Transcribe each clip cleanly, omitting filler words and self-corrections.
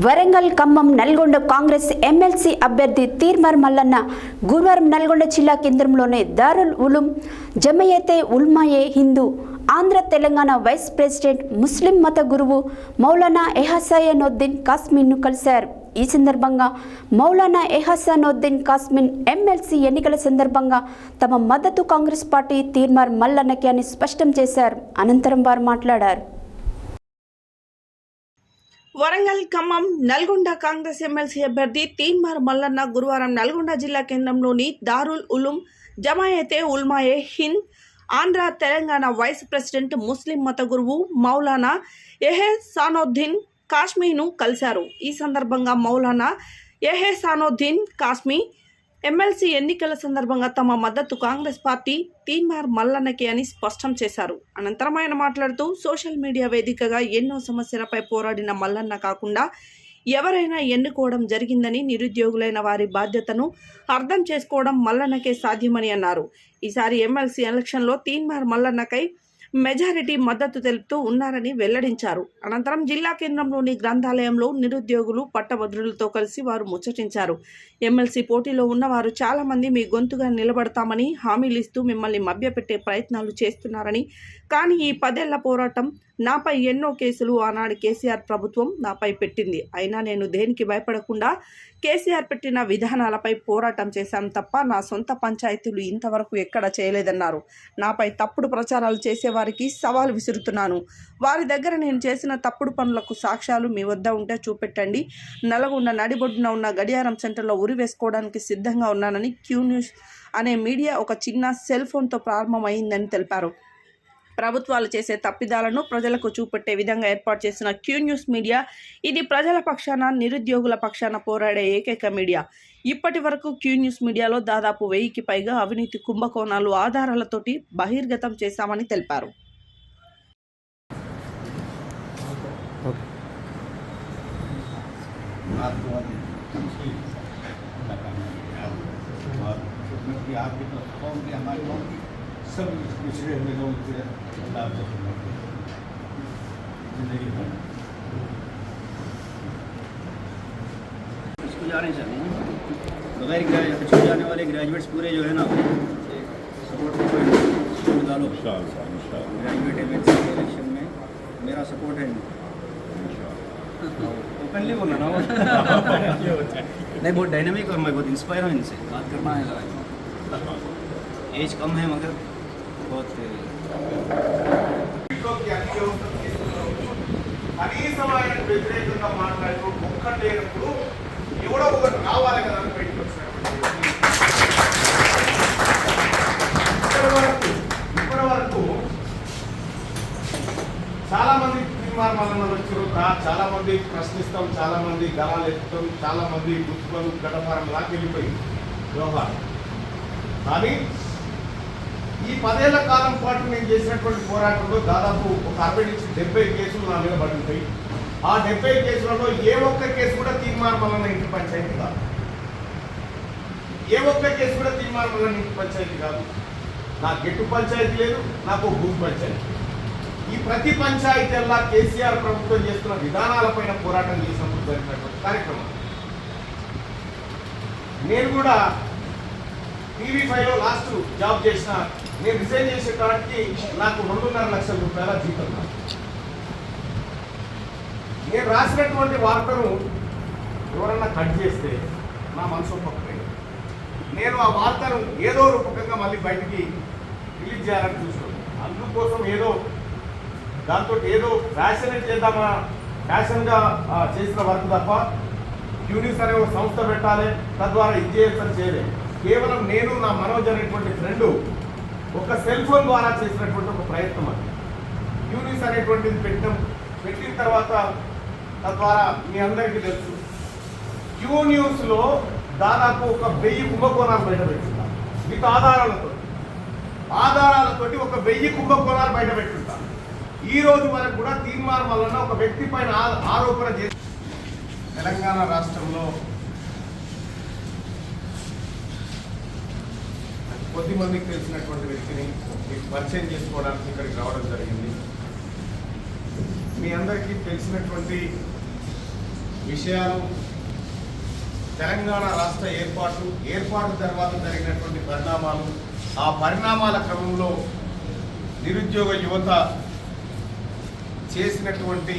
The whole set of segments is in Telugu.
వరంగల్ ఖమ్మం నల్గొండ కాంగ్రెస్ ఎమ్మెల్సీ అభ్యర్థి తీర్మార్ మల్లన్న గురువారం నల్గొండ జిల్లా కేంద్రంలోని దారుల్ ఉలూం జమయతే ఉల్మాయే హిందూ ఆంధ్ర తెలంగాణ వైస్ ప్రెసిడెంట్ ముస్లిం మత గురువు మౌలానా ఎహసానుద్దీన్ కాస్మీను కలిశారు. ఈ సందర్భంగా మౌలానా ఎహసానుద్దీన్ కాస్మీన్ ఎమ్మెల్సీ ఎన్నికల సందర్భంగా తమ మద్దతు కాంగ్రెస్ పార్టీ తీర్మార్ మల్లన్నకి అని స్పష్టం చేశారు. అనంతరం వారు మాట్లాడారు. వరంగల్ ఖమ్మం నల్గొండ కాంగ్రెస్ ఎమ్మెల్సీ అభ్యర్థి తీర్మార్ మల్లన్న గురువారం నల్గొండ జిల్లా కేంద్రంలోని దారుల్ ఉలూం జమాయతే ఉల్మాయే హింద్ ఆంధ్ర తెలంగాణ వైస్ ప్రెసిడెంట్ ముస్లిం మత గురువు మౌలానా ఎహసానుద్దీన్ కాస్మీను కలిశారు. ఈ సందర్భంగా మౌలానా ఎహసానుద్దీన్ కాస్మీ ఎమ్మెల్సీ ఎన్నికల సందర్భంగా తమ మద్దతు కాంగ్రెస్ పార్టీ తీర్మార్ మల్లన్నకి అని స్పష్టం చేశారు. అనంతరం ఆయన మాట్లాడుతూ సోషల్ మీడియా వేదికగా ఎన్నో సమస్యలపై పోరాడిన మల్లన్న కాకుండా ఎవరైనా ఎన్నుకోవడం జరిగిందని, నిరుద్యోగులైన వారి బాధ్యతను అర్థం చేసుకోవడం మల్లన్నకే సాధ్యమని అన్నారు. ఈసారి ఎమ్మెల్సీ ఎలక్షన్లో తీర్మార్ మల్లన్నకై మెజారిటీ మద్దతు తెలుపుతూ ఉన్నారని వెల్లడించారు. అనంతరం జిల్లా కేంద్రంలోని గ్రంథాలయంలో నిరుద్యోగులు పట్టభద్రులతో కలిసి వారు ముచ్చటించారు. ఎమ్మెల్సీ పోటీలో ఉన్నవారు చాలామంది మీ గొంతుగా నిలబడతామని హామీలిస్తూ మిమ్మల్ని మభ్యపెట్టే ప్రయత్నాలు చేస్తున్నారని, కానీ ఈ 10 ఏళ్ల పోరాటం నాపై ఎన్నో కేసులు ఆనాడు కేసీఆర్ ప్రభుత్వం నాపై పెట్టింది. అయినా నేను దేనికి భయపడకుండా కేసీఆర్ పెట్టిన విధానాలపై పోరాటం చేశాను తప్ప నా సొంత పంచాయతీలు ఇంతవరకు ఎక్కడ చేయలేదన్నారు. నాపై తప్పుడు ప్రచారాలు చేసేవారికి సవాల్ విసురుతున్నాను. వారి దగ్గర నేను చేసిన తప్పుడు పనులకు సాక్ష్యాలు మీ వద్ద ఉంటే చూపెట్టండి. నల్గొండ నడిబొడ్డున ఉన్న గడియారం సెంటర్లో ఉరి వేసుకోవడానికి సిద్ధంగా ఉన్నానని క్యూ న్యూస్ అనే మీడియా ఒక చిన్న సెల్ ఫోన్తో ప్రారంభమైందని తెలిపారు. ప్రభుత్వాలు చేసే తప్పిదాలను ప్రజలకు చూపెట్టే విధంగా ఏర్పాటు చేసిన క్యూ న్యూస్ మీడియా ఇది ప్రజల పక్షాన, నిరుద్యోగుల పక్షాన పోరాడే ఏకైక మీడియా. ఇప్పటి వరకు క్యూ న్యూస్ మీడియాలో దాదాపు 1000కి పైగా అవినీతి కుంభకోణాలు ఆధారాలతోటి బహిర్గతం చేశామని తెలిపారు. सब पिछड़े हुए लोगों के लाभ जिंदगी भर इसको जाने चाहिए बगैर छूट जाने वाले ग्रेजुएट्स पूरे जो है ना सपोर्ट डालो। ग्रेजुएट एमएलसी के इलेक्शन में मेरा सपोर्ट है। ओपनली बोलना ना नहीं, बहुत डायनामिक और मैं बहुत इंस्पायर हूँ इनसे बात करना है। एज कम है मगर बहुत కనీసమైన వ్యతిరేకంగా మాట్లాడుతూ ఒక్కటి లేనప్పుడు ఎవడో ఒకటి కావాలి కదా అని బయటకు ఇప్పటి వరకు చాలా మంది తీర్మార్ మల్లన్న వచ్చారు. చాలా మంది ప్రశ్నిస్తాం, చాలా మంది గలాలు ఎత్తుతాం, చాలా మంది గుర్తుపలు గడపారం లాకెళ్ళిపోయింది వ్యవహారం. కానీ ఈ 10 ఏళ్ల కాలం పాటు నేను చేసినటువంటి పోరాటంలో దాదాపు ఒక 60 నుంచి 70 కేసులు నా మీద పడి ఉంటాయి. ఆ 70 కేసులలో ఏ ఒక్క కేసు కూడా తీర్మార్ మల్లన్న ఇంటి పంచాయతీ కాదు. ఏ ఒక్క కేసు కూడా తీర్మార్ మల్లన్న ఇంటి పంచాయతీ కాదు. నాకు గెట్టు పంచాయతీ లేదు, నాకు భూమి పంచాయతీ. ఈ ప్రతి పంచాయతీల్లో కేసీఆర్ ప్రభుత్వం చేస్తున్న విధానాలపైన పోరాటం చేసినప్పుడు జరిగినటువంటి కార్యక్రమం. నేను కూడా TV5లో లాస్ట్ జాబ్ చేసిన, నేను రిజైన్ చేసేటానికి నాకు 2.5 లక్షల రూపాయల జీతం. నేను రాసినటువంటి వార్తను ఎవరన్నా కట్ చేస్తే నా మనసు ఒప్పుకోలేదు. నేను ఆ వార్తను ఏదో రూపకంగా మళ్ళీ బయటికి రిలీజ్ చేయాలని చూస్తున్నాను. అందుకోసం ఏదో దాంతో ఏదో ఫ్యాషన్ చేద్దామా, ఫ్యాషన్గా చేసిన వర్క్ తప్ప క్యూ న్యూస్ అనే ఒక సంస్థ పెట్టాలి, తద్వారా ఇది చేయొచ్చని చేయలేదు. కేవలం నేను, నా మనోజ్ అనేటువంటి ఫ్రెండు ఒక సెల్ ఫోన్ ద్వారా చేసినటువంటి ఒక ప్రయత్నం. అది క్యూ న్యూస్ అనేటువంటిది పెట్టిన తర్వాత తద్వారా మీ అందరికీ తెలుసు క్యూ న్యూస్లో దాదాపు ఒక 1000 కుంభకోణాలు బయటపెట్టింటారు. మీకు ఆధారాలతోటి ఒక 1000 కుంభకోణాలు బయటపెట్టింటారు. ఈ రోజు వరకు కూడా తీర్మార్ మల్లన్న ఒక వ్యక్తి పైన ఆరోపణ చేసి తెలంగాణ రాష్ట్రంలో కొద్దిమందికి తెలిసినటువంటి వ్యక్తిని మీకు పరిచయం చేసుకోవడానికి ఇక్కడికి రావడం జరిగింది. మీ అందరికీ తెలిసినటువంటి విషయాలు, తెలంగాణ రాష్ట్ర ఏర్పాటు తర్వాత జరిగినటువంటి పరిణామాలు, ఆ పరిణామాల క్రమంలో నిరుద్యోగ యువత చేసినటువంటి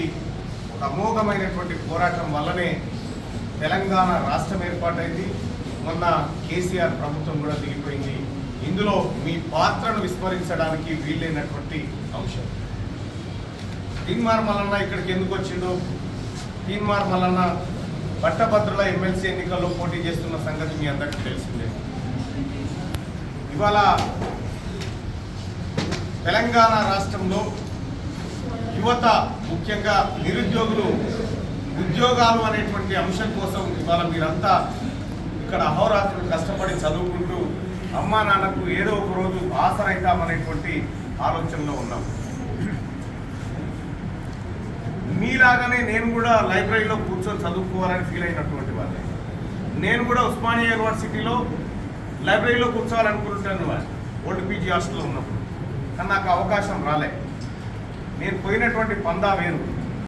ఒక అమోఘమైనటువంటి పోరాటం వల్లనే తెలంగాణ రాష్ట్రం ఏర్పాటైంది. మొన్న కేసీఆర్ ప్రభుత్వం కూడా దిగిపోయింది. ఇందులో మీ పాత్రను విస్మరించడానికి వీలైనటువంటి అంశం. తీన్మార్ మల్లన్న ఇక్కడికి ఎందుకు వచ్చిండో, తీన్మార్ మల్లన్న పట్టభద్రుల ఎమ్మెల్సీ ఎన్నికల్లో పోటీ చేస్తున్న సంగతి మీ అందరికీ తెలిసిందే. ఇవాళ తెలంగాణ రాష్ట్రంలో యువత, ముఖ్యంగా నిరుద్యోగులు ఉద్యోగాలు అనేటువంటి అంశం కోసం ఇవాళ మీరంతా ఇక్కడ అహోరాత్రులు కష్టపడి చదువుకుంటూ అమ్మా నాన్నకు ఏదో ఒక రోజు ఆసరైతామనేటువంటి ఆలోచనలో ఉన్నాం. మీలాగానే నేను కూడా లైబ్రరీలో కూర్చొని చదువుకోవాలని ఫీల్ అయినటువంటి వాళ్ళే. నేను కూడా ఉస్మానియా యూనివర్సిటీలో లైబ్రరీలో కూర్చోవాలనుకుంటున్నాను ఓల్డ్ పీజీ హాస్టల్లో ఉన్నప్పుడు, కానీ నాకు అవకాశం రాలే. నేను పోయినటువంటి పందా వేరు.